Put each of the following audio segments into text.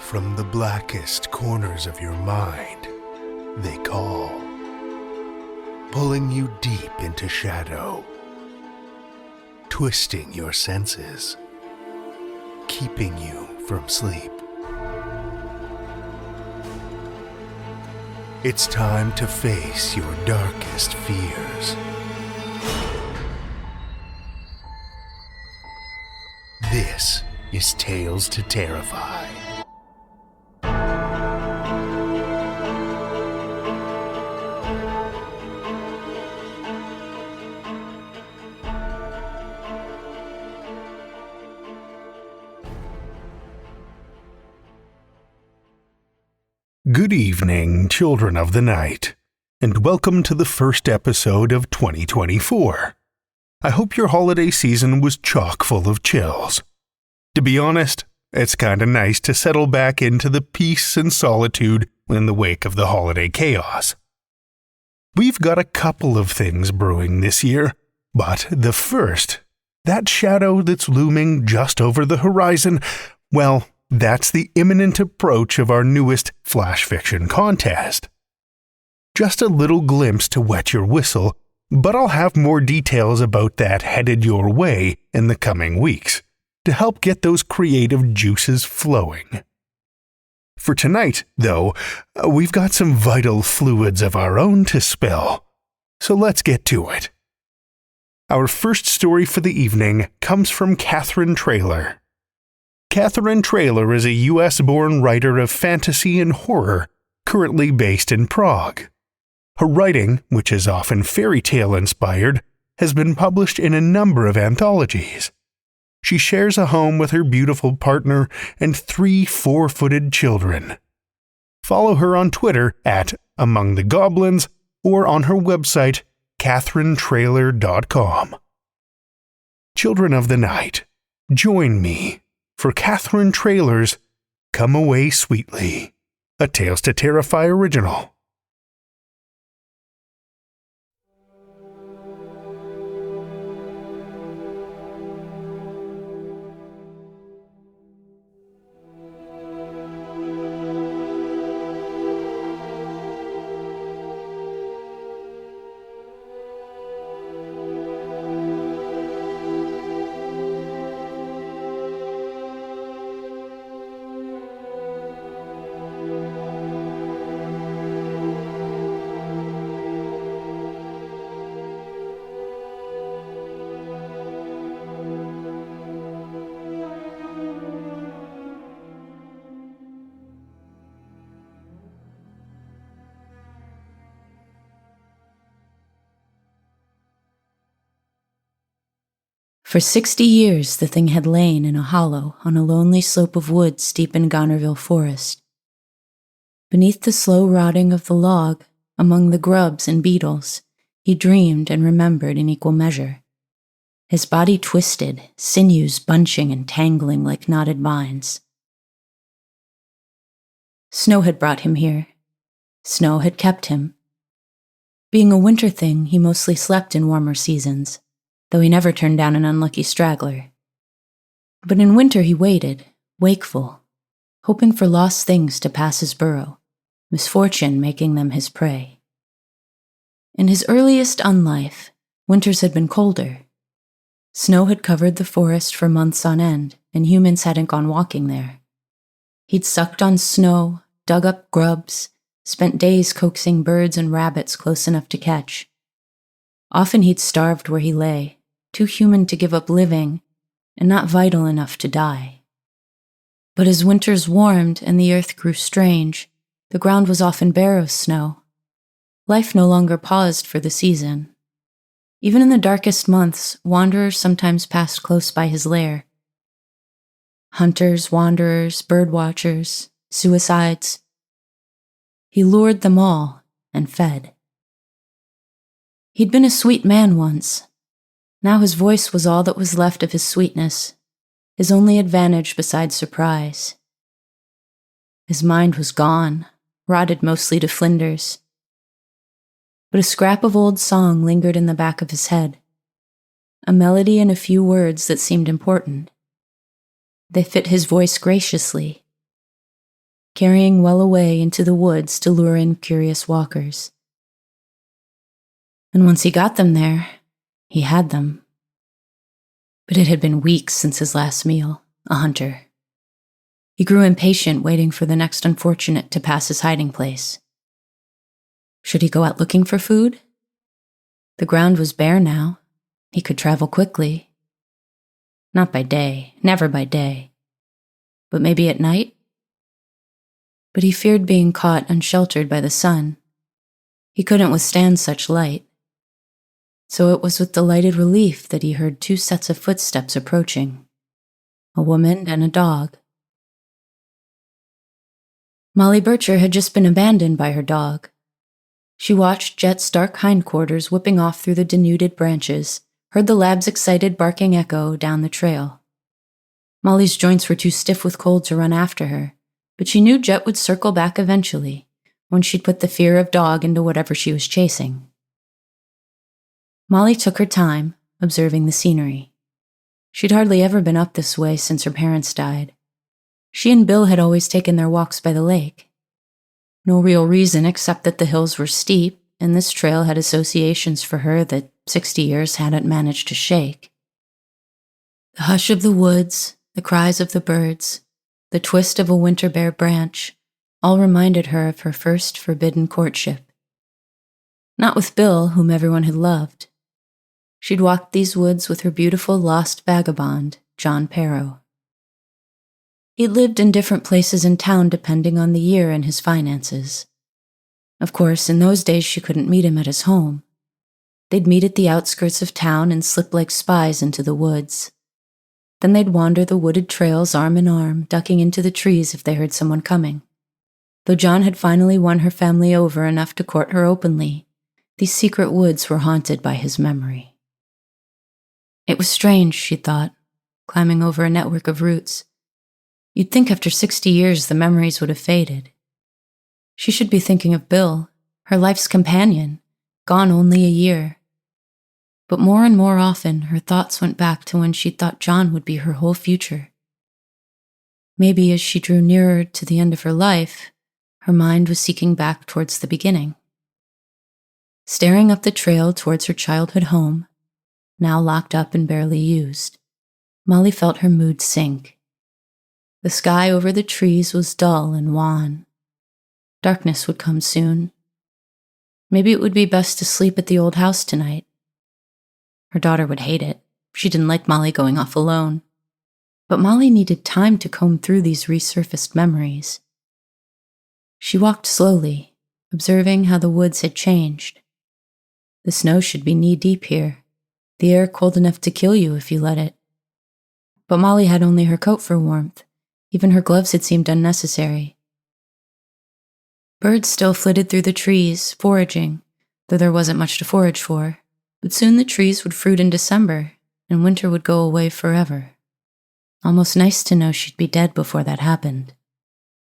From the blackest corners of your mind, they call, pulling you deep into shadow, twisting your senses, keeping you from sleep. It's time to face your darkest fears. This is Tales to Terrify. Good evening, children of the night, and welcome to the first episode of 2024. I hope your holiday season was chock full of chills. To be honest, it's kinda nice to settle back into the peace and solitude in the wake of the holiday chaos. We've got a couple of things brewing this year, but the first, that shadow that's looming just over the horizon, well, that's the imminent approach of our newest flash fiction contest. Just a little glimpse to wet your whistle, but I'll have more details about that headed your way in the coming weeks to help get those creative juices flowing. For tonight, though, we've got some vital fluids of our own to spill, so let's get to it. Our first story for the evening comes from Katherine Traylor. Katherine Traylor is a US-born writer of fantasy and horror, currently based in Prague. Her writing, which is often fairy tale inspired, has been published in a number of anthologies. She shares a home with her beautiful partner and 3 4-footed children. Follow her on Twitter at Among the Goblins or on her website, katherinetraylor.com. Children of the night, join me for Katherine Traylor's Come Away Sweetly, a Tales to Terrify original. For 60 years the thing had lain in a hollow on a lonely slope of woods deep in Gonnerville Forest. Beneath the slow rotting of the log, among the grubs and beetles, he dreamed and remembered in equal measure. His body twisted, sinews bunching and tangling like knotted vines. Snow had brought him here. Snow had kept him. Being a winter thing, he mostly slept in warmer seasons, though he never turned down an unlucky straggler. But in winter he waited, wakeful, hoping for lost things to pass his burrow, misfortune making them his prey. In his earliest unlife, winters had been colder. Snow had covered the forest for months on end, and humans hadn't gone walking there. He'd sucked on snow, dug up grubs, spent days coaxing birds and rabbits close enough to catch. Often he'd starved where he lay, too human to give up living, and not vital enough to die. But as winters warmed and the earth grew strange, the ground was often bare of snow. Life no longer paused for the season. Even in the darkest months, wanderers sometimes passed close by his lair. Hunters, wanderers, birdwatchers, suicides. He lured them all and fed. He'd been a sweet man once. Now his voice was all that was left of his sweetness, his only advantage besides surprise. His mind was gone, rotted mostly to flinders. But a scrap of old song lingered in the back of his head, a melody and a few words that seemed important. They fit his voice graciously. carrying well away into the woods to lure in curious walkers. And once he got them there, he had them. But it had been weeks since his last meal, a hunter. He grew impatient, waiting for the next unfortunate to pass his hiding place. Should he go out looking for food? The ground was bare now. He could travel quickly. Not by day, never by day. But maybe at night? But he feared being caught unsheltered by the sun. He couldn't withstand such light. So it was with delighted relief that he heard 2 sets of footsteps approaching, a woman and a dog. Molly Belcher had just been abandoned by her dog. She watched Jet's dark hindquarters whipping off through the denuded branches, heard the lab's excited barking echo down the trail. Molly's joints were too stiff with cold to run after her, but she knew Jet would circle back eventually, when she'd put the fear of dog into whatever she was chasing. Molly took her time, observing the scenery. She'd hardly ever been up this way since her parents died. She and Bill had always taken their walks by the lake. No real reason except that the hills were steep, and this trail had associations for her that 60 years hadn't managed to shake. The hush of the woods, the cries of the birds, the twist of a winter bare branch, all reminded her of her first forbidden courtship. Not with Bill, whom everyone had loved. She'd walked these woods with her beautiful lost vagabond, John Perro. He lived in different places in town depending on the year and his finances. Of course, in those days she couldn't meet him at his home. They'd meet at the outskirts of town and slip like spies into the woods. Then they'd wander the wooded trails arm in arm, ducking into the trees if they heard someone coming. Though John had finally won her family over enough to court her openly, these secret woods were haunted by his memory. It was strange, she thought, climbing over a network of roots. You'd think after 60 years the memories would have faded. She should be thinking of Bill, her life's companion, gone only a year. But more and more often, her thoughts went back to when she thought John would be her whole future. Maybe as she drew nearer to the end of her life, her mind was seeking back towards the beginning. Staring up the trail towards her childhood home, now locked up and barely used, Molly felt her mood sink. The sky over the trees was dull and wan. Darkness would come soon. Maybe it would be best to sleep at the old house tonight. Her daughter would hate it. She didn't like Molly going off alone. But Molly needed time to comb through these resurfaced memories. She walked slowly, observing how the woods had changed. The snow should be knee-deep here, the air cold enough to kill you if you let it. But Molly had only her coat for warmth. Even her gloves had seemed unnecessary. Birds still flitted through the trees, foraging, though there wasn't much to forage for. But soon the trees would fruit in December, and winter would go away forever. Almost nice to know she'd be dead before that happened.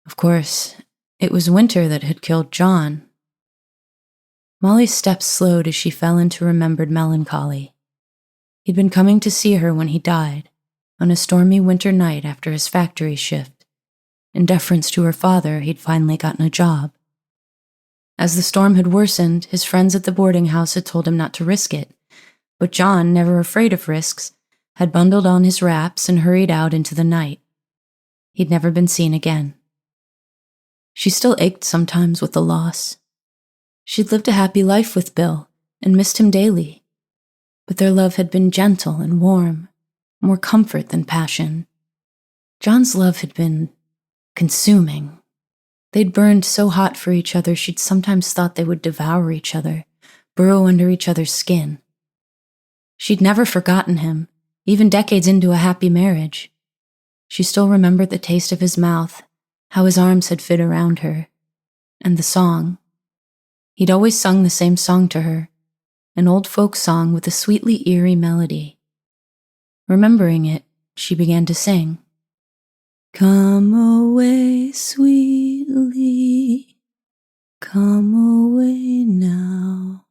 Of course, it was winter that had killed John. Molly's steps slowed as she fell into remembered melancholy. He'd been coming to see her when he died, on a stormy winter night after his factory shift. In deference to her father, he'd finally gotten a job. As the storm had worsened, his friends at the boarding house had told him not to risk it, but John, never afraid of risks, had bundled on his wraps and hurried out into the night. He'd never been seen again. She still ached sometimes with the loss. She'd lived a happy life with Bill and missed him daily, but their love had been gentle and warm, more comfort than passion. John's love had been consuming. They'd burned so hot for each other she'd sometimes thought they would devour each other, burrow under each other's skin. She'd never forgotten him, even decades into a happy marriage. She still remembered the taste of his mouth, how his arms had fit around her, and the song. He'd always sung the same song to her, an old folk song with a sweetly eerie melody. Remembering it, she began to sing. Come away sweetly, come away now,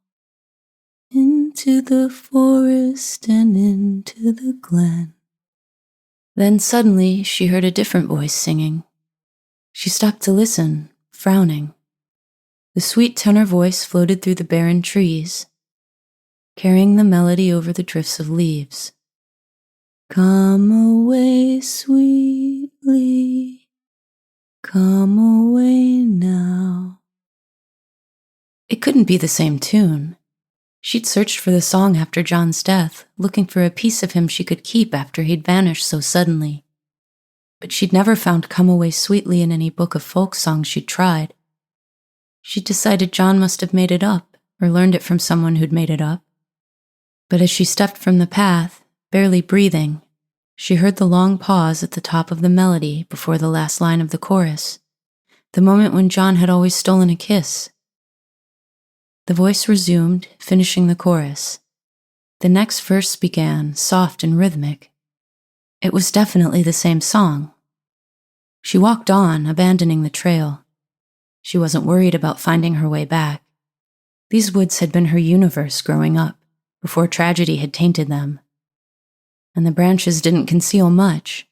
into the forest and into the glen. Then suddenly she heard a different voice singing. She stopped to listen, frowning. The sweet tenor voice floated through the barren trees, carrying the melody over the drifts of leaves. Come away sweetly, come away now. It couldn't be the same tune. She'd searched for the song after John's death, looking for a piece of him she could keep after he'd vanished so suddenly. But she'd never found Come Away Sweetly in any book of folk songs she'd tried. She'd decided John must have made it up, or learned it from someone who'd made it up. But as she stepped from the path, barely breathing, she heard the long pause at the top of the melody before the last line of the chorus, the moment when John had always stolen a kiss. The voice resumed, finishing the chorus. The next verse began, soft and rhythmic. It was definitely the same song. She walked on, abandoning the trail. She wasn't worried about finding her way back. These woods had been her universe growing up, before tragedy had tainted them. And the branches didn't conceal much.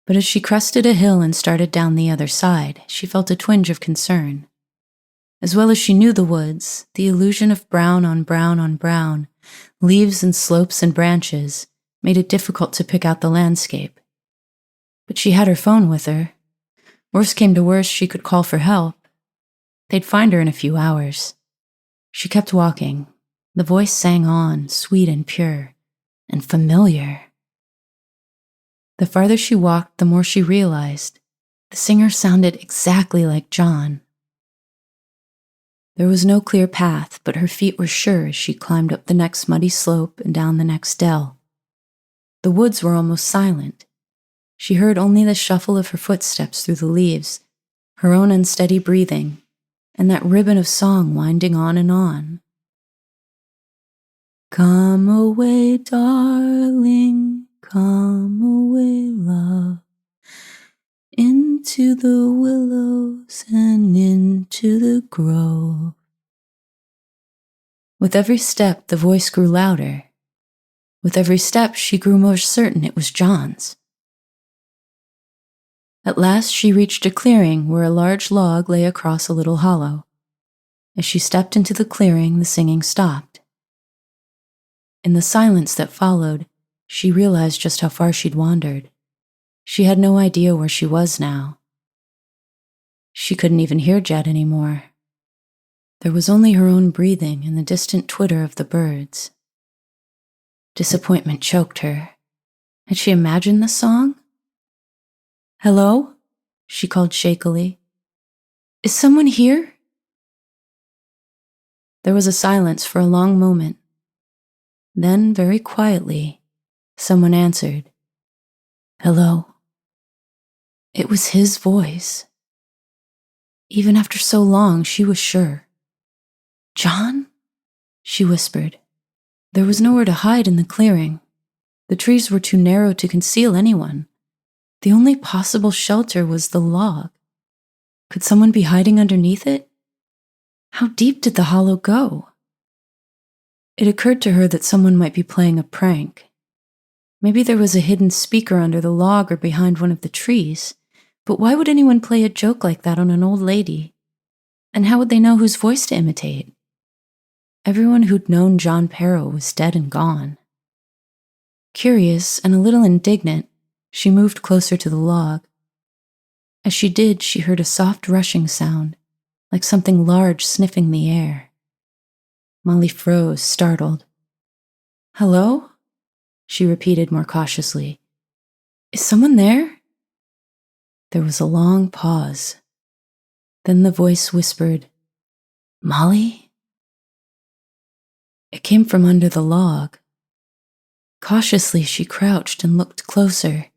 But as she crested a hill and started down the other side, she felt a twinge of concern. As well as she knew the woods, the illusion of brown on brown on brown, leaves and slopes and branches, made it difficult to pick out the landscape. But she had her phone with her. Worst came to worst, she could call for help. They'd find her in a few hours. She kept walking. The voice sang on, sweet and pure, and familiar. The farther she walked, the more she realized the singer sounded exactly like John. There was no clear path, but her feet were sure as she climbed up the next muddy slope and down the next dell. The woods were almost silent. She heard only the shuffle of her footsteps through the leaves, her own unsteady breathing, and that ribbon of song winding on and on. Come away, darling, come away, love, into the willows and into the grove. With every step, the voice grew louder. With every step, she grew more certain it was John's. At last, she reached a clearing where a large log lay across a little hollow. As she stepped into the clearing, the singing stopped. In the silence that followed, she realized just how far she'd wandered. She had no idea where she was now. She couldn't even hear Jed anymore. There was only her own breathing and the distant twitter of the birds. Disappointment choked her. Had she imagined the song? Hello? She called shakily. Is someone here? There was a silence for a long moment. Then, very quietly, someone answered. Hello. It was his voice. Even after so long, she was sure. John? She whispered. There was nowhere to hide in the clearing. The trees were too narrow to conceal anyone. The only possible shelter was the log. Could someone be hiding underneath it? How deep did the hollow go? It occurred to her that someone might be playing a prank. Maybe there was a hidden speaker under the log or behind one of the trees, but why would anyone play a joke like that on an old lady? And how would they know whose voice to imitate? Everyone who'd known John Perro was dead and gone. Curious and a little indignant, she moved closer to the log. As she did, she heard a soft rushing sound, like something large sniffing the air. Molly froze, startled. Hello? She repeated more cautiously. Is someone there? There was a long pause. Then the voice whispered, Molly? It came from under the log. Cautiously, she crouched and looked closer.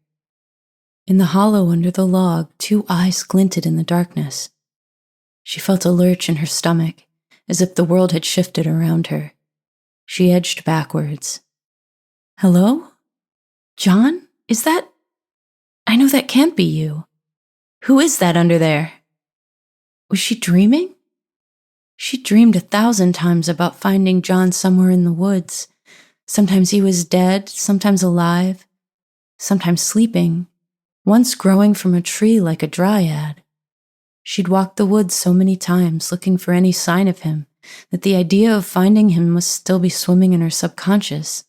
In the hollow under the log, two eyes glinted in the darkness. She felt a lurch in her stomach, as if the world had shifted around her. She edged backwards. Hello? John? Is that? I know that can't be you. Who is that under there? Was she dreaming? She dreamed 1,000 times about finding John somewhere in the woods. Sometimes he was dead, sometimes alive, sometimes sleeping, once growing from a tree like a dryad. She'd walked the woods so many times looking for any sign of him that the idea of finding him must still be swimming in her subconscious.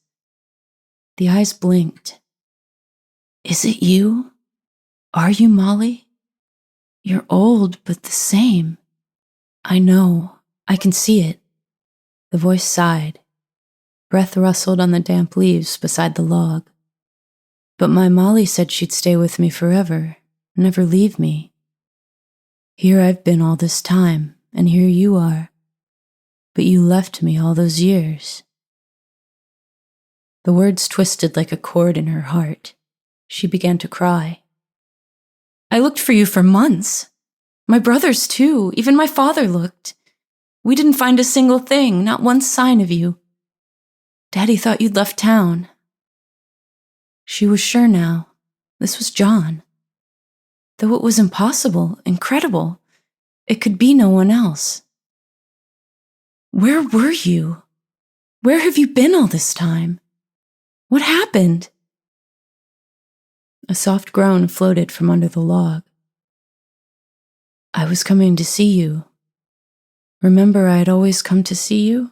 The eyes blinked. Is it you? Are you Molly? You're old, but the same. I know. I can see it. The voice sighed. Breath rustled on the damp leaves beside the log. But my Molly said she'd stay with me forever, never leave me. Here I've been all this time, and here you are. But you left me all those years. The words twisted like a cord in her heart. She began to cry. I looked for you for months. My brothers, too. Even my father looked. We didn't find a single thing, not one sign of you. Daddy thought you'd left town. She was sure now. This was John. Though it was impossible, incredible, it could be no one else. Where were you? Where have you been all this time? What happened? A soft groan floated from under the log. I was coming to see you. Remember, I had always come to see you?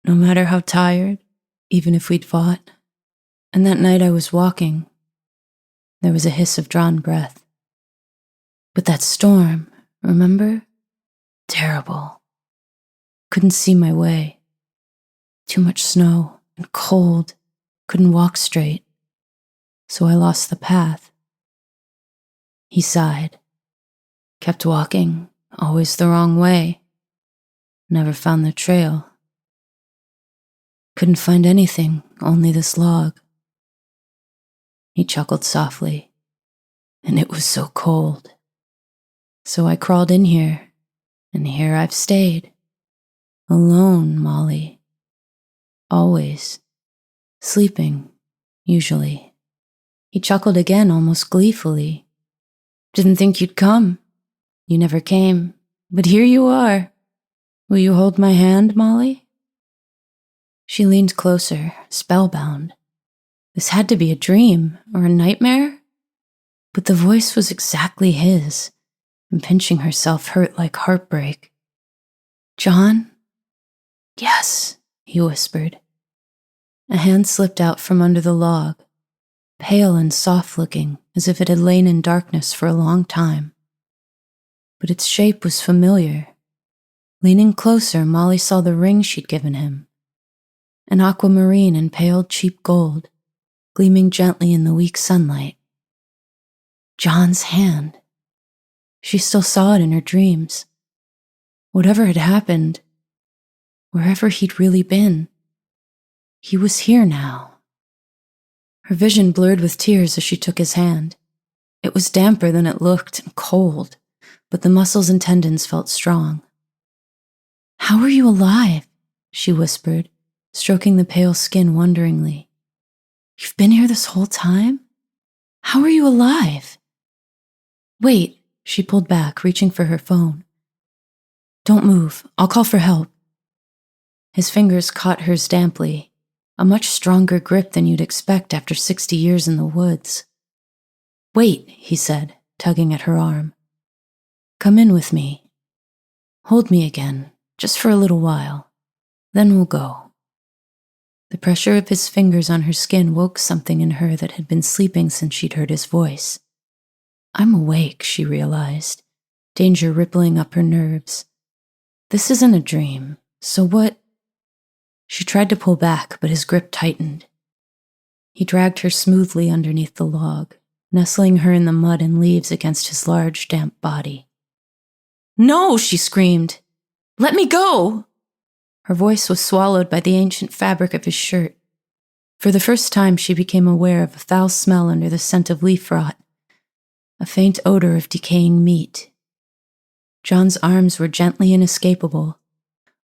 No matter how tired, even if we'd fought. And that night I was walking. There was a hiss of drawn breath. But that storm, remember? Terrible. Couldn't see my way. Too much snow and cold. Couldn't walk straight. So I lost the path. He sighed. Kept walking, always the wrong way. Never found the trail. Couldn't find anything, only this log. He chuckled softly, and it was so cold. So I crawled in here, and here I've stayed. Alone, Molly. Always. Sleeping, usually. He chuckled again, almost gleefully. Didn't think you'd come. You never came, but here you are. Will you hold my hand, Molly? She leaned closer, spellbound. This had to be a dream or a nightmare? But the voice was exactly his, and pinching herself hurt like heartbreak. John? Yes, he whispered. A hand slipped out from under the log, pale and soft-looking, as if it had lain in darkness for a long time. But its shape was familiar. Leaning closer, Molly saw the ring she'd given him. An aquamarine and pale cheap gold, gleaming gently in the weak sunlight. John's hand. She still saw it in her dreams. Whatever had happened, wherever he'd really been, he was here now. Her vision blurred with tears as she took his hand. It was damper than it looked and cold, but the muscles and tendons felt strong. How are you alive? She whispered, stroking the pale skin wonderingly. You've been here this whole time? How are you alive? Wait, she pulled back, reaching for her phone. Don't move, I'll call for help. His fingers caught hers damply, a much stronger grip than you'd expect after 60 years in the woods. Wait, he said, tugging at her arm. Come in with me. Hold me again, just for a little while. Then we'll go. The pressure of his fingers on her skin woke something in her that had been sleeping since she'd heard his voice. I'm awake, she realized, danger rippling up her nerves. This isn't a dream, so what? She tried to pull back, but his grip tightened. He dragged her smoothly underneath the log, nestling her in the mud and leaves against his large, damp body. No, she screamed. Let me go! Her voice was swallowed by the ancient fabric of his shirt. For the first time, she became aware of a foul smell under the scent of leaf rot, a faint odor of decaying meat. John's arms were gently inescapable.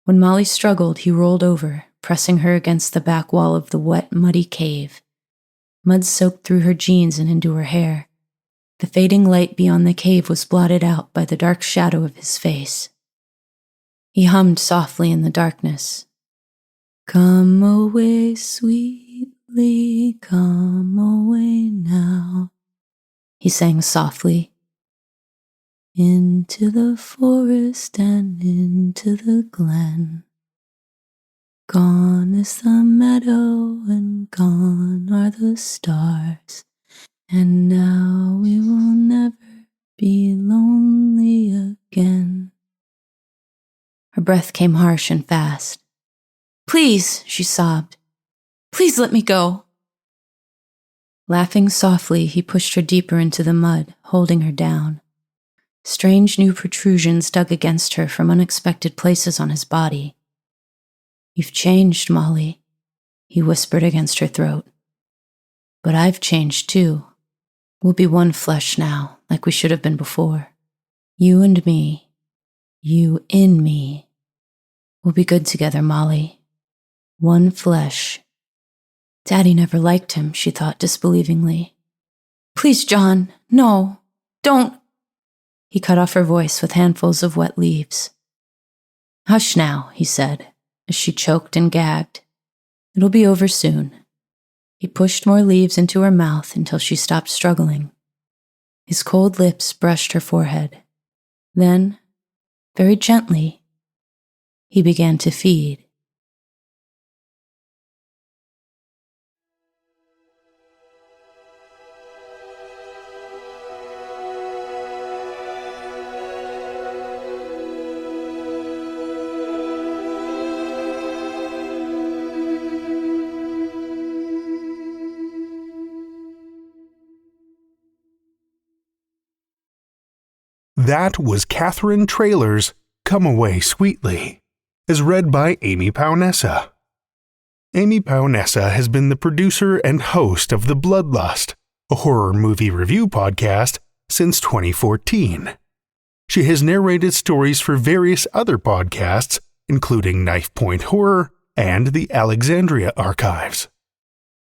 When Molly struggled, he rolled over, pressing her against the back wall of the wet, muddy cave. Mud soaked through her jeans and into her hair. The fading light beyond the cave was blotted out by the dark shadow of his face. He hummed softly in the darkness. Come away, sweetly, come away now. he sang softly. Into the forest and into the glen. Gone is the meadow and gone are the stars, and now we will never be lonely again. Her breath came harsh and fast. Please, she sobbed. Please let me go. Laughing softly, he pushed her deeper into the mud, holding her down. Strange new protrusions dug against her from unexpected places on his body. You've changed, Molly, he whispered against her throat. But I've changed too. We'll be one flesh now, like we should have been before. You and me. You in me. We'll be good together, Molly. One flesh. Daddy never liked him, she thought disbelievingly. Please, John, no, don't. He cut off her voice with handfuls of wet leaves. Hush now, he said, as she choked and gagged. It'll be over soon. He pushed more leaves into her mouth until she stopped struggling. His cold lips brushed her forehead. Then, very gently, he began to feed. That was Katherine Traylor's Come Away Sweetly, as read by Amy Paonessa. Amy Paonessa has been the producer and host of The Bloodlust, a horror movie review podcast, since 2014. She has narrated stories for various other podcasts, including Knife Point Horror and the Alexandria Archives.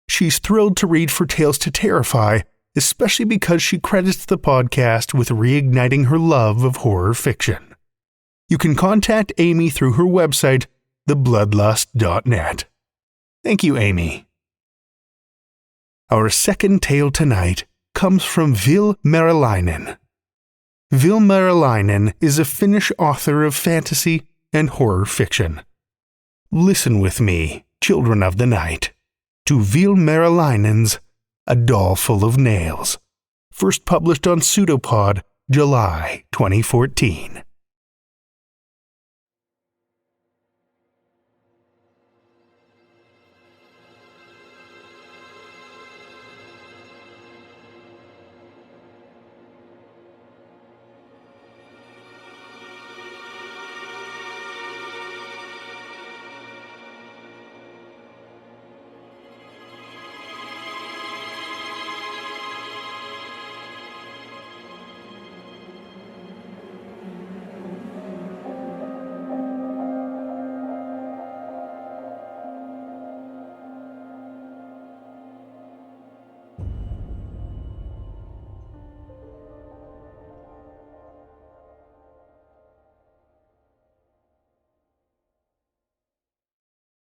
She's thrilled to read for Tales to Terrify, especially because she credits the podcast with reigniting her love of horror fiction. You can contact Amy through her website, thebloodlust.net. Thank you, Amy. Our second tale tonight comes from Ville Meriläinen. Ville Meriläinen is a Finnish author of fantasy and horror fiction. Listen with me, children of the night, to Ville Meriläinen's A Doll Full of Nails, first published on Pseudopod, July 2014.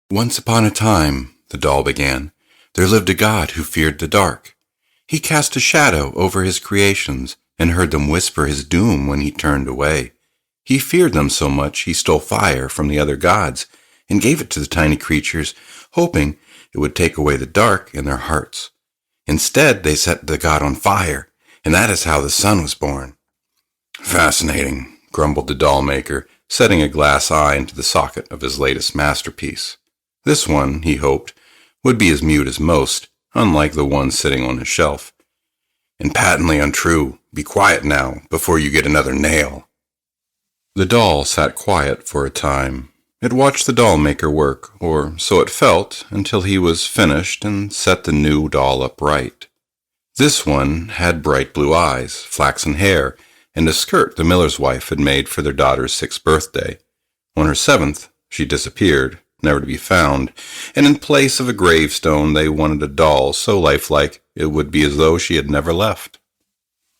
Once upon a time, the doll began, there lived a god who feared the dark. He cast a shadow over his creations and heard them whisper his doom when he turned away. He feared them so much he stole fire from the other gods and gave it to the tiny creatures, hoping it would take away the dark in their hearts. Instead, they set the god on fire, and that is how the sun was born. Fascinating, grumbled the doll maker, setting a glass eye into the socket of his latest masterpiece. This one, he hoped, would be as mute as most, unlike the one sitting on his shelf. And patently untrue. Be quiet now, before you get another nail. The doll sat quiet for a time. It watched the doll maker work, or so it felt, until he was finished and set the new doll upright. This one had bright blue eyes, flaxen hair, and a skirt the miller's wife had made for their daughter's 6th birthday. On her 7th, she disappeared, never to be found, and in place of a gravestone they wanted a doll so lifelike it would be as though she had never left.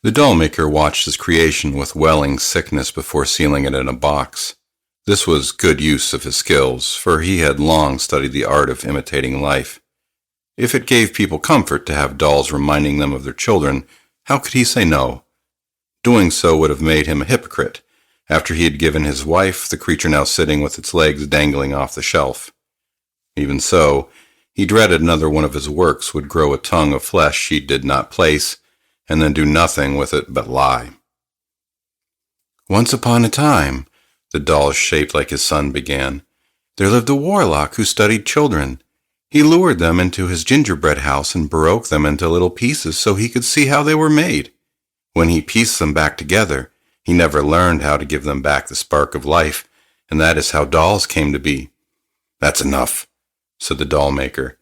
The doll-maker watched his creation with welling sickness before sealing it in a box. This was good use of his skills, for he had long studied the art of imitating life. If it gave people comfort to have dolls reminding them of their children, How could he say no? Doing so would have made him a hypocrite, after he had given his wife the creature now sitting with its legs dangling off the shelf. Even so, he dreaded another one of his works would grow a tongue of flesh she did not place, and then do nothing with it but lie. Once upon a time, the doll shaped like his son began, there lived a warlock who studied children. He lured them into his gingerbread house and broke them into little pieces so he could see how they were made. When he pieced them back together, he never learned how to give them back the spark of life, and that is how dolls came to be. That's enough, said the doll maker.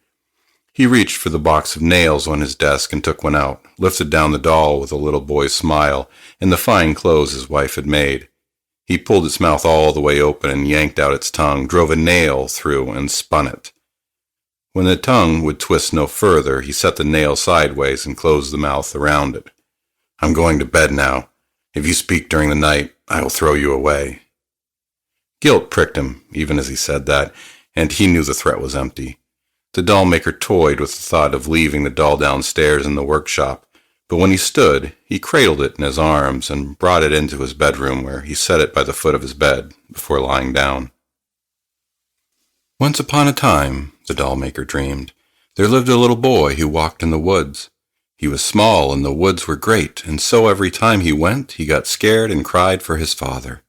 He reached for the box of nails on his desk and took one out, lifted down the doll with a little boy's smile and the fine clothes his wife had made. He pulled its mouth all the way open and yanked out its tongue, drove a nail through and spun it. When the tongue would twist no further, he set the nail sideways and closed the mouth around it. I'm going to bed now. If you speak during the night, I will throw you away. Guilt pricked him, even as he said that, and he knew the threat was empty. The doll maker toyed with the thought of leaving the doll downstairs in the workshop, but when he stood, he cradled it in his arms and brought it into his bedroom, where he set it by the foot of his bed before lying down. Once upon a time, the doll maker dreamed, there lived a little boy who walked in the woods. He was small and the woods were great, and so every time he went, he got scared and cried for his father.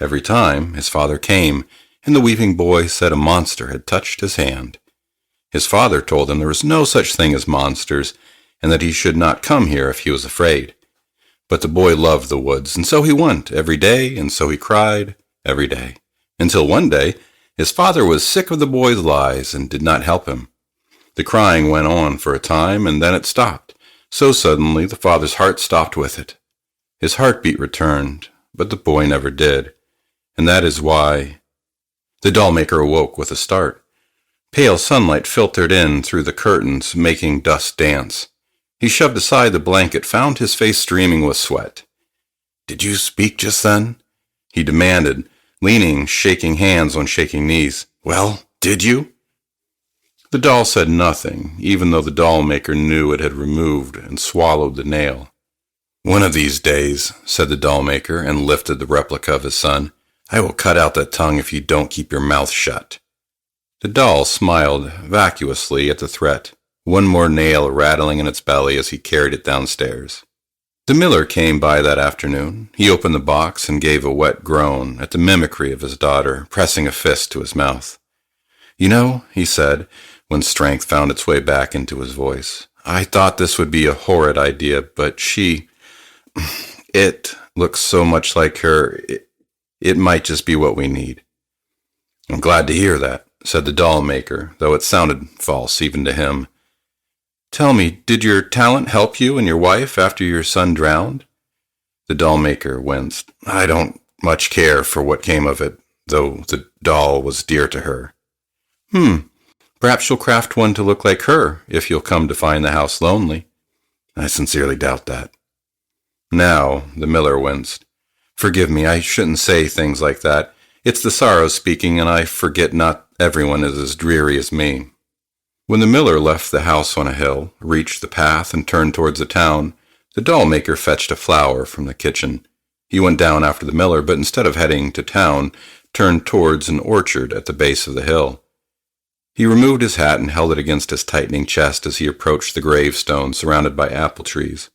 Every time his father came, and the weeping boy said a monster had touched his hand. His father told him there was no such thing as monsters, and that he should not come here if he was afraid. But the boy loved the woods, and so he went every day, and so he cried every day, until one day his father was sick of the boy's lies and did not help him. The crying went on for a time, and then it stopped. So suddenly the father's heart stopped with it. His heartbeat returned, but the boy never did, and that is why... The doll maker awoke with a start. Pale sunlight filtered in through the curtains, making dust dance. He shoved aside the blanket, found his face streaming with sweat. Did you speak just then? He demanded, leaning, shaking hands on shaking knees. Well, did you? The doll said nothing, even though the doll maker knew it had removed and swallowed the nail. One of these days, said the doll maker, and lifted the replica of his son, I will cut out that tongue if you don't keep your mouth shut. The doll smiled vacuously at the threat, one more nail rattling in its belly as he carried it downstairs. The miller came by that afternoon. He opened the box and gave a wet groan at the mimicry of his daughter, pressing a fist to his mouth. You know, he said, when strength found its way back into his voice, I thought this would be a horrid idea, but it looks so much like her, it might just be what we need. I'm glad to hear that, said the doll maker, though it sounded false even to him. Tell me, did your talent help you and your wife after your son drowned? The doll maker winced. I don't much care for what came of it, though the doll was dear to her. Perhaps you'll craft one to look like her, if you'll come to find the house lonely. I sincerely doubt that. Now, the miller winced. Forgive me, I shouldn't say things like that. It's the sorrow speaking, and I forget not everyone is as dreary as me. When the miller left the house on a hill, reached the path, and turned towards the town, the doll maker fetched a flower from the kitchen. He went down after the miller, but instead of heading to town, turned towards an orchard at the base of the hill. He removed his hat and held it against his tightening chest as he approached the gravestone surrounded by apple trees.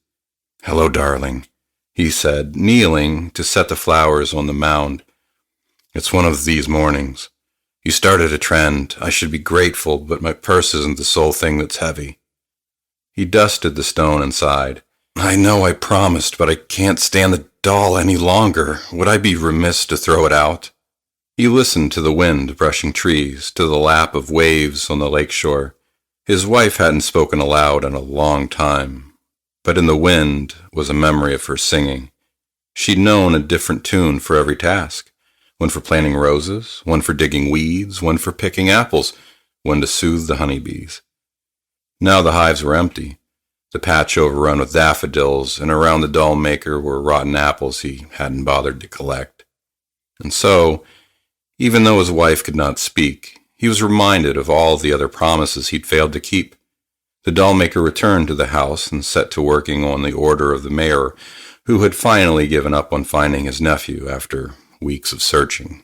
Hello, darling, he said, kneeling to set the flowers on the mound. It's one of these mornings. You started a trend. I should be grateful, but my purse isn't the sole thing that's heavy. He dusted the stone and sighed. I know I promised, but I can't stand the doll any longer. Would I be remiss to throw it out? He listened to the wind brushing trees, to the lap of waves on the lake shore. His wife hadn't spoken aloud in a long time, but in the wind was a memory of her singing. She'd known a different tune for every task, one for planting roses, one for digging weeds, one for picking apples, one to soothe the honeybees. Now the hives were empty, the patch overrun with daffodils, and around the doll maker were rotten apples he hadn't bothered to collect. And so, even though his wife could not speak, he was reminded of all the other promises he'd failed to keep. The doll-maker returned to the house and set to working on the order of the mayor, who had finally given up on finding his nephew after weeks of searching.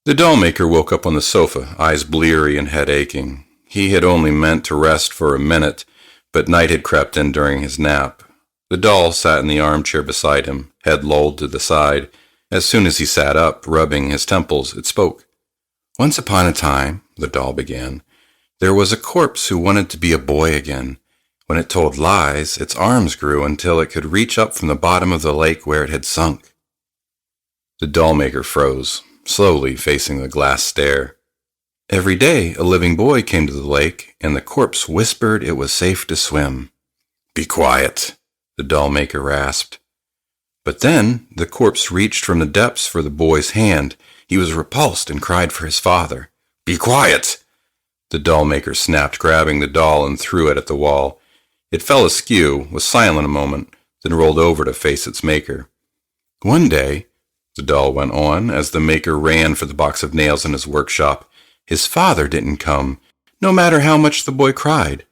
The doll-maker woke up on the sofa, eyes bleary and head aching. He had only meant to rest for a minute, but night had crept in during his nap. The doll sat in the armchair beside him, head lolled to the side. As soon as he sat up, rubbing his temples, it spoke. "Once upon a time," the doll began, "there was a corpse who wanted to be a boy again. When it told lies, its arms grew until it could reach up from the bottom of the lake where it had sunk." The doll-maker froze, slowly facing the glass stair. Every day, a living boy came to the lake, and the corpse whispered it was safe to swim. "Be quiet," the doll-maker rasped. But then the corpse reached from the depths for the boy's hand. He was repulsed and cried for his father. "Be quiet!" The doll-maker snapped, grabbing the doll and threw it at the wall. It fell askew, was silent a moment, then rolled over to face its maker. "One day," the doll went on, as the maker ran for the box of nails in his workshop, "his father didn't come, no matter how much the boy cried.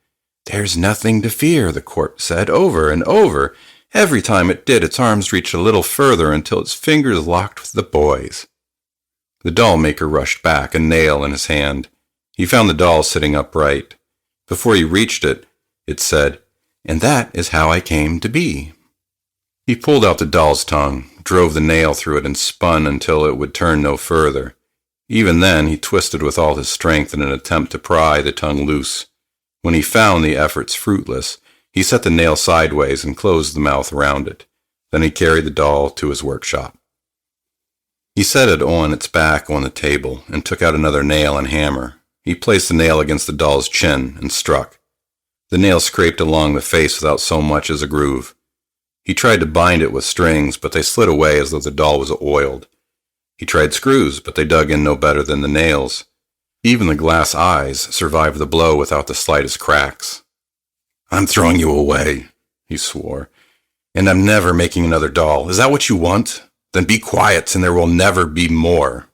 'There's nothing to fear,' the corpse said over and over. Every time it did, its arms reached a little further until its fingers locked with the boy's." The doll-maker rushed back, a nail in his hand. He found the doll sitting upright. Before he reached it, it said, "And that is how I came to be." He pulled out the doll's tongue, drove the nail through it, and spun until it would turn no further. Even then, he twisted with all his strength in an attempt to pry the tongue loose. When he found the efforts fruitless, he set the nail sideways and closed the mouth around it. Then he carried the doll to his workshop. He set it on its back on the table and took out another nail and hammer. He placed the nail against the doll's chin and struck. The nail scraped along the face without so much as a groove. He tried to bind it with strings, but they slid away as though the doll was oiled. He tried screws, but they dug in no better than the nails. Even the glass eyes survived the blow without the slightest cracks. "I'm throwing you away," he swore, "and I'm never making another doll. Is that what you want? Then be quiet, and there will never be more."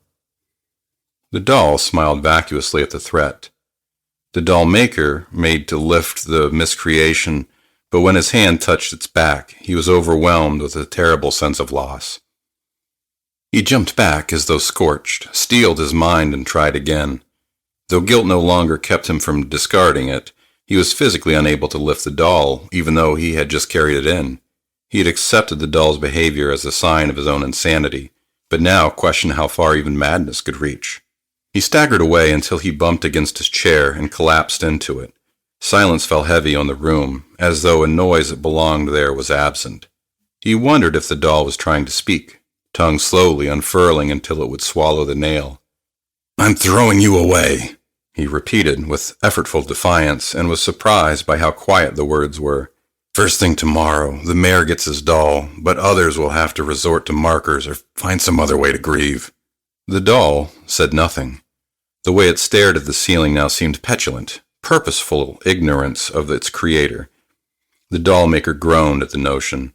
The doll smiled vacuously at the threat. The doll-maker made to lift the miscreation, but when his hand touched its back, he was overwhelmed with a terrible sense of loss. He jumped back as though scorched, steeled his mind, and tried again. Though guilt no longer kept him from discarding it, he was physically unable to lift the doll, even though he had just carried it in. He had accepted the doll's behavior as a sign of his own insanity, but now questioned how far even madness could reach. He staggered away until he bumped against his chair and collapsed into it. Silence fell heavy on the room, as though a noise that belonged there was absent. He wondered if the doll was trying to speak, tongue slowly unfurling until it would swallow the nail. "I'm throwing you away," he repeated with effortful defiance, and was surprised by how quiet the words were. "First thing tomorrow, the mayor gets his doll, but others will have to resort to markers or find some other way to grieve." The doll said nothing. The way it stared at the ceiling now seemed petulant, purposeful ignorance of its creator. The doll-maker groaned at the notion.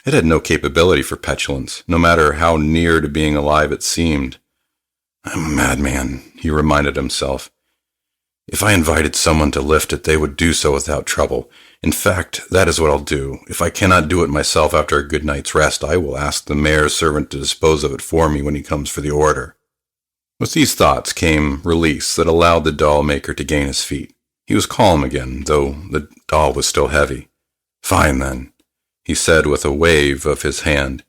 It had no capability for petulance, no matter how near to being alive it seemed. "I'm a madman," he reminded himself. "If I invited someone to lift it, they would do so without trouble. In fact, that is what I'll do. If I cannot do it myself after a good night's rest, I will ask the mayor's servant to dispose of it for me when he comes for the order." With these thoughts came release that allowed the doll-maker to gain his feet. He was calm again, though the doll was still heavy. "Fine, then," he said with a wave of his hand.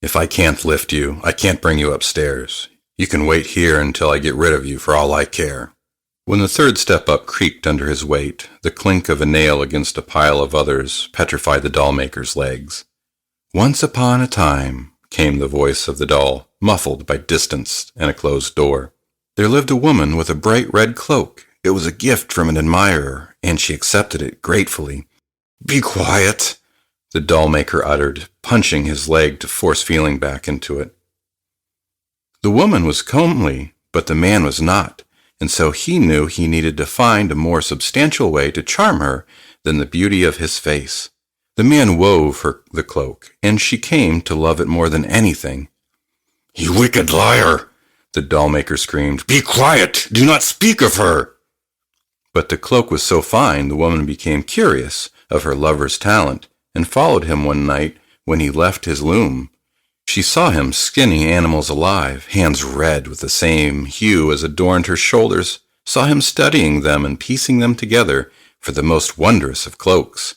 "If I can't lift you, I can't bring you upstairs. You can wait here until I get rid of you for all I care." When the third step up creaked under his weight, the clink of a nail against a pile of others petrified the doll-maker's legs. "Once upon a time," came the voice of the doll, muffled by distance and a closed door, "there lived a woman with a bright red cloak. It was a gift from an admirer, and she accepted it gratefully." "Be quiet," the doll-maker uttered, punching his leg to force feeling back into it. The woman was comely, but the man was not, and so he knew he needed to find a more substantial way to charm her than the beauty of his face. The man wove her the cloak, and she came to love it more than anything. "You wicked liar!" the doll-maker screamed. "Be quiet! Do not speak of her!" But the cloak was so fine the woman became curious of her lover's talent and followed him one night when he left his loom. She saw him skinning animals alive, hands red with the same hue as adorned her shoulders, saw him studying them and piecing them together for the most wondrous of cloaks.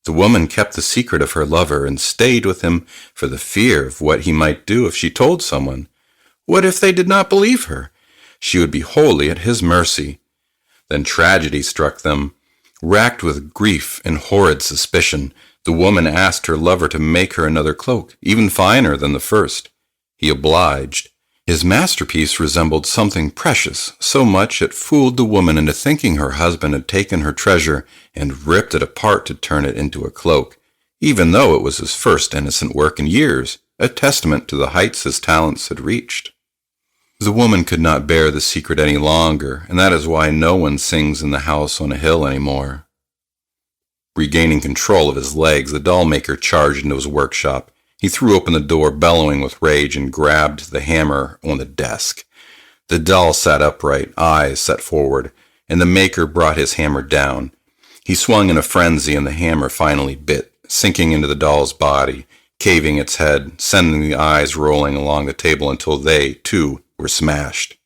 The woman kept the secret of her lover and stayed with him for the fear of what he might do if she told someone. What if they did not believe her? She would be wholly at his mercy. Then tragedy struck them. Racked with grief and horrid suspicion, the woman asked her lover to make her another cloak, even finer than the first. He obliged. His masterpiece resembled something precious, so much it fooled the woman into thinking her husband had taken her treasure and ripped it apart to turn it into a cloak, even though it was his first innocent work in years, a testament to the heights his talents had reached. The woman could not bear the secret any longer, and that is why no one sings in the house on a hill anymore. Regaining control of his legs, the doll-maker charged into his workshop. He threw open the door, bellowing with rage, and grabbed the hammer on the desk. The doll sat upright, eyes set forward, and the maker brought his hammer down. He swung in a frenzy, and the hammer finally bit, sinking into the doll's body, caving its head, sending the eyes rolling along the table until they, too, were smashed.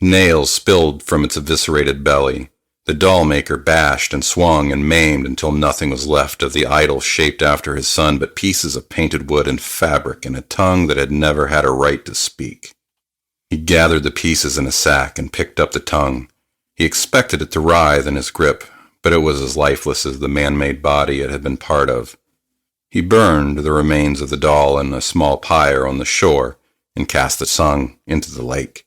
Nails spilled from its eviscerated belly. The doll-maker bashed and swung and maimed until nothing was left of the idol shaped after his son but pieces of painted wood and fabric and a tongue that had never had a right to speak. He gathered the pieces in a sack and picked up the tongue. He expected it to writhe in his grip, but it was as lifeless as the man-made body it had been part of. He burned the remains of the doll in a small pyre on the shore and cast the tongue into the lake.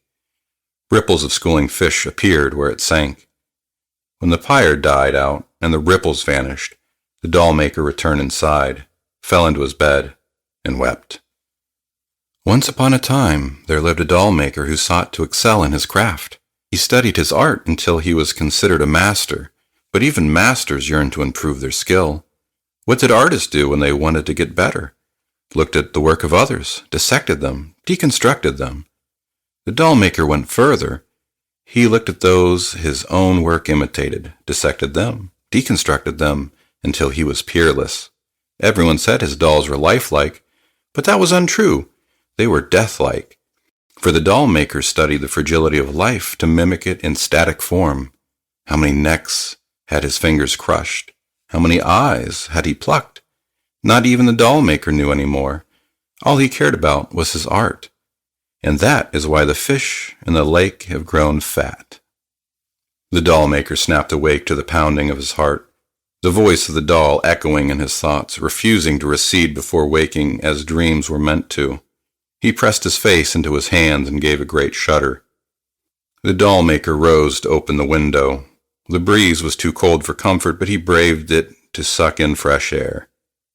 Ripples of schooling fish appeared where it sank. When the pyre died out and the ripples vanished, the doll-maker returned inside, fell into his bed, and wept. Once upon a time, there lived a doll-maker who sought to excel in his craft. He studied his art until he was considered a master, but even masters yearned to improve their skill. What did artists do when they wanted to get better? Looked at the work of others, dissected them, deconstructed them. The doll-maker went further. He looked at those his own work imitated, dissected them, deconstructed them, until he was peerless. Everyone said his dolls were lifelike, but that was untrue. They were deathlike. For the doll-maker studied the fragility of life to mimic it in static form. How many necks had his fingers crushed? How many eyes had he plucked? Not even the doll-maker knew anymore. All he cared about was his art. And that is why the fish in the lake have grown fat. The doll-maker snapped awake to the pounding of his heart, the voice of the doll echoing in his thoughts, refusing to recede before waking as dreams were meant to. He pressed his face into his hands and gave a great shudder. The doll-maker rose to open the window. The breeze was too cold for comfort, but he braved it to suck in fresh air.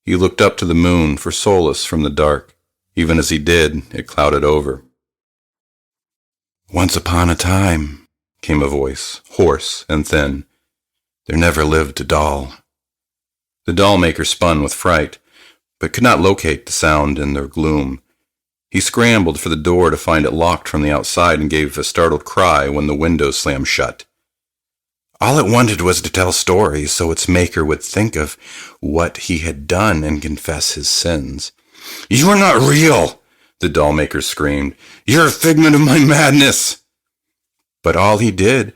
He looked up to the moon for solace from the dark. Even as he did, it clouded over. "Once upon a time," came a voice, hoarse and thin, "there never lived a doll." The doll-maker spun with fright, but could not locate the sound in the gloom. He scrambled for the door to find it locked from the outside and gave a startled cry when the window slammed shut. All it wanted was to tell stories so its maker would think of what he had done and confess his sins. "You are not real!" the doll-maker screamed. "You're a figment of my madness!" But all he did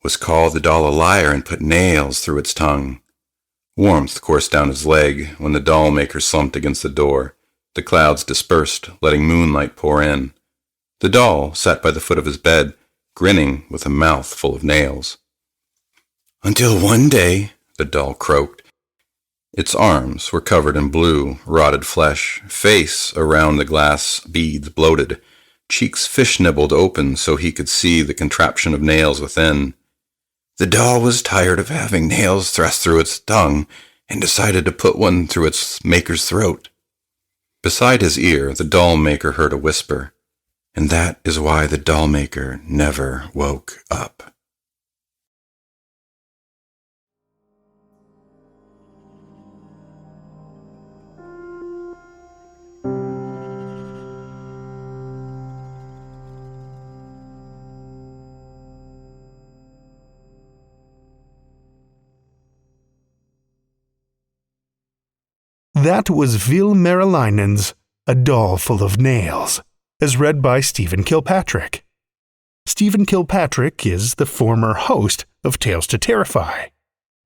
was call the doll a liar and put nails through its tongue. Warmth coursed down his leg when the doll-maker slumped against the door. The clouds dispersed, letting moonlight pour in. The doll sat by the foot of his bed, grinning with a mouth full of nails. "Until one day," the doll croaked. Its arms were covered in blue, rotted flesh, face around the glass beads bloated, cheeks fish-nibbled open so he could see the contraption of nails within. The doll was tired of having nails thrust through its tongue and decided to put one through its maker's throat. Beside his ear, the doll-maker heard a whisper, and that is why the doll-maker never woke up. That was Ville Meriläinen's A Doll Full of Nails, as read by Stephen Kilpatrick. Stephen Kilpatrick is the former host of Tales to Terrify.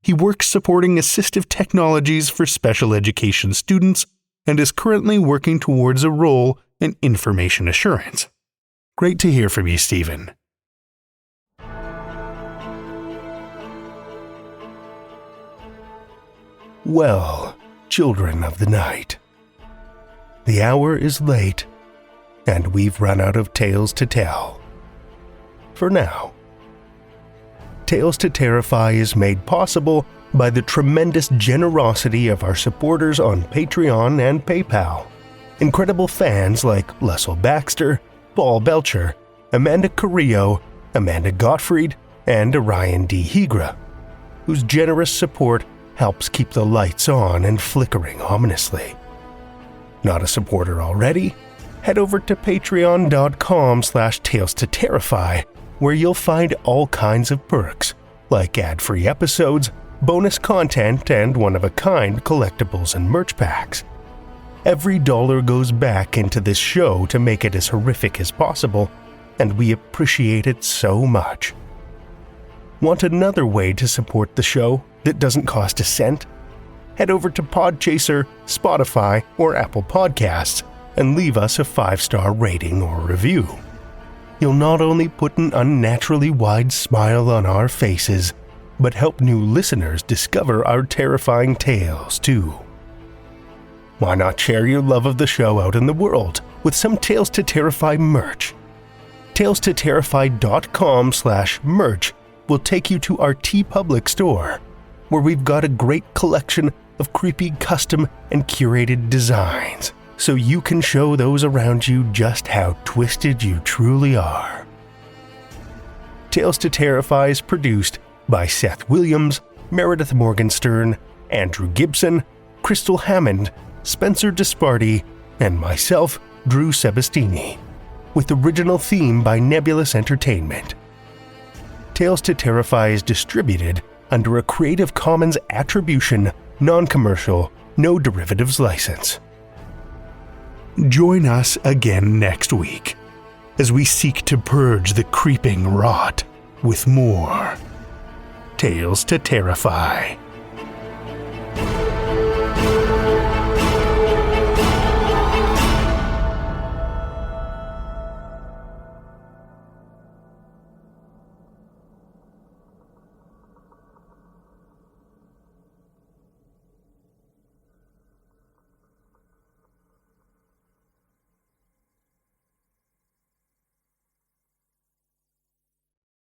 He works supporting assistive technologies for special education students and is currently working towards a role in information assurance. Great to hear from you, Stephen. Well, children of the night, the hour is late, and we've run out of tales to tell. For now. Tales to Terrify is made possible by the tremendous generosity of our supporters on Patreon and PayPal. Incredible fans like Lestle Baxter, Paul Belcher, Amanda Carrillo, Amanda Gottfried, and Orion D. Hegre, whose generous support helps keep the lights on and flickering ominously. Not a supporter already? Head over to patreon.com/Tales to Terrify, where you'll find all kinds of perks, like ad-free episodes, bonus content, and one-of-a-kind collectibles and merch packs. Every dollar goes back into this show to make it as horrific as possible, and we appreciate it so much. Want another way to support the show that doesn't cost a cent? Head over to Podchaser, Spotify, or Apple Podcasts and leave us a 5-star rating or review. You'll not only put an unnaturally wide smile on our faces, but help new listeners discover our terrifying tales too. Why not share your love of the show out in the world with some Tales to Terrify merch? TalesToTerrify.com/merch will take you to our TeePublic store, where we've got a great collection of creepy custom and curated designs, so you can show those around you just how twisted you truly are. Tales to Terrify is produced by Seth Williams, Meredith Morgenstern, Andrew Gibson, Crystal Hammond, Spencer Disparty, and myself, Drew Sebastini, with original theme by Nebulous Entertainment. Tales to Terrify is distributed under a Creative Commons Attribution, Non-Commercial, No Derivatives license. Join us again next week as we seek to purge the creeping rot with more Tales to Terrify.